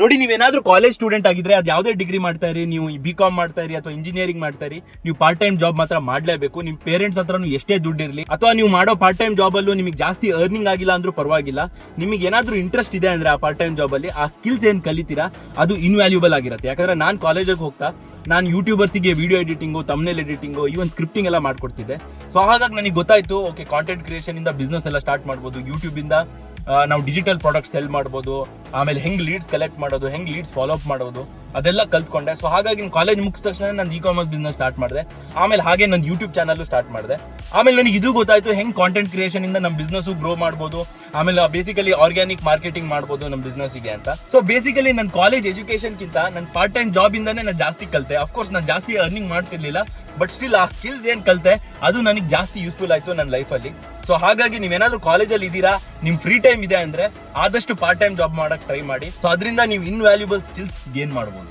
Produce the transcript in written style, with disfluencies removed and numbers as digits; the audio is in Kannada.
ನೋಡಿ, ನೀವೇನಾದ್ರೂ ಕಾಲೇಜ್ ಸ್ಟೂಡೆಂಟ್ ಆಗಿದ್ರೆ ಅದು ಯಾವುದೇ ಡಿಗ್ರಿ ಮಾಡ್ತಾ ಇರಿ, ನೀವು BCom ಮಾಡ್ತಾ ಇರಿ ಅಥವಾ ಇಂಜಿನಿಯರಿಂಗ್ ಮಾಡ್ತಾ ಇರಿ, ನೀವು ಪಾರ್ಟ್ ಟೈಮ್ ಜಾಬ್ ಮಾತ್ರ ಮಾಡಲೇಬೇಕು. ನಿಮ್ಮ ಪೇರೆಂಟ್ಸ್ ಹತ್ರನೂ ಎಷ್ಟೇ ದುಡ್ಡು ಇರಲಿ, ಅಥವಾ ನೀವು ಮಾಡೋ ಪಾರ್ಟ್ ಟೈಮ್ ಜಾಬ್ ಅಲ್ಲೂ ನಿಮಗೆ ಜಾಸ್ತಿ ಅರ್ನಿಂಗ್ ಆಗಿಲ್ಲ ಅಂದ್ರೂ ಪರವಾಗಿಲ್ಲ, ನಿಮಗೆ ಏನಾದ್ರೂ ಇಂಟ್ರೆಸ್ಟ್ ಇದೆ ಅಂದ್ರೆ ಆ ಪಾರ್ಟ್ ಟೈಮ್ ಜಾಬ್ ಅಲ್ಲಿ ಆ ಸ್ಕಿಲ್ಸ್ ಏನ್ ಕಲಿತೀರಾ ಅದು ಇನ್ವ್ಯಾಲ್ಯೂಬಲ್ ಆಗಿರುತ್ತೆ. ಯಾಕಂದ್ರೆ ನಾನು ಕಾಲೇಜಿಗೆ ಹೋಗ್ತಾ ನಾನು ಯೂಟ್ಯೂಬರ್ಸಿಗೆ video editing, thumbnail editing, even scripting ಎಲ್ಲ ಮಾಡ್ಕೊಡ್ತಿದ್ದೆ. ಸೊ ಹಾಗಾಗಿ ನನಗೆ ಗೊತ್ತಾಯ್ತು, ಓಕೆ, ಕಾಂಟೆಂಟ್ ಕ್ರಿಯೇಷನ್ ಇಂದ ಬಿಸ್ನೆಸ್ ಎಲ್ಲ ಸ್ಟಾರ್ಟ್ ಮಾಡ್ಬೋದು, ಯೂಟ್ಯೂಬ್ ಇಂದ ನಾವು ಡಿಜಿಟಲ್ ಪ್ರಾಡಕ್ಟ್ ಸೆಲ್ ಮಾಡ್ಬೋದು, ಆಮೇಲೆ ಹೆಂಗ್ ಲೀಡ್ಸ್ ಕಲೆಕ್ಟ್ ಮಾಡೋದು, ಹೆಂಗ್ ಲೀಡ್ಸ್ ಫಾಲೋ ಅಪ್ ಮಾಡೋದು ಅದೆಲ್ಲ ಕಲ್ತ್ಕೊಂಡೆ. ಸೊ ಹಾಗಾಗಿ ಕಾಲೇಜ್ ಮುಗಿದ ತಕ್ಷಣ ನಾನು e-commerce ಬಿಸ್ನೆಸ್ ಸ್ಟಾರ್ಟ್ ಮಾಡಿದೆ. ಆಮೇಲೆ ಹಾಗೆ ನನ್ನ ಯೂಟ್ಯೂಬ್ ಚಾನಲ್ ಸ್ಟಾರ್ಟ್ ಮಾಡಿದೆ. ಆಮೇಲೆ ನನಗೆ ಇದು ಗೊತ್ತಾಯ್ತು, ಹೆಂಗ್ ಕಾಂಟೆಂಟ್ ಕ್ರಿಯೇಷನ್ ಇಂದ ನಮ್ಮ ಬಿಸ್ನೆಸ್ ಗ್ರೋ ಮಾಡ್ಬೋದು, ಆಮೇಲೆ ಬೇಸಿಕಲಿ ಆರ್ಗ್ಯಾನಿಕ್ ಮಾರ್ಕೆಟಿಂಗ್ ಮಾಡ್ಬೋದು ನಮ್ಮ ಬಿಸ್ನೆಸ್ಗೆ ಅಂತ. ಸೊ ಬೇಸಿಕಲಿ ನನ್ನ ಕಾಲೇಜ್ ಎಜುಕೇಶನ್ಗಿಂತ ನನ್ನ ಪಾರ್ಟ್ ಟೈಮ್ ಜಾಬ್ ಇಂದಾನೆ ನಾನು ಜಾಸ್ತಿ ಕಲಿತೆ. ಅಫ್ಕೋರ್ಸ್ ನಾನು ಜಾಸ್ತಿ ಅರ್ನಿಂಗ್ ಮಾಡ್ತಿರ್ಲಿಲ್ಲ, ಬಟ್ ಸ್ಟಿಲ್ ಆ ಸ್ಕಿಲ್ಸ್ ಏನ್ ಕಲಿತೆ ಅದು ನನಗೆ ಜಾಸ್ತಿ ಯೂಸ್ಫುಲ್ ಆಯ್ತು ನನ್ನ ಲೈಫಲ್ಲಿ. ಸೊ ಹಾಗಾಗಿ ನೀವೇನಾದ್ರೂ ಕಾಲೇಜಲ್ಲಿ ಇದ್ದೀರಾ, ನಿಮ್ ಫ್ರೀ ಟೈಮ್ ಇದೆ ಅಂದ್ರೆ ಆದಷ್ಟು ಪಾರ್ಟ್ ಟೈಮ್ ಜಾಬ್ ಮಾಡಕ್ ಟ್ರೈ ಮಾಡಿ. ಸೊ ಅದರಿಂದ ನೀವು ಇನ್ವ್ಯಾಲ್ಯೂಬಲ್ ಸ್ಕಿಲ್ಸ್ ಗೇನ್ ಮಾಡ್ಬೋದು.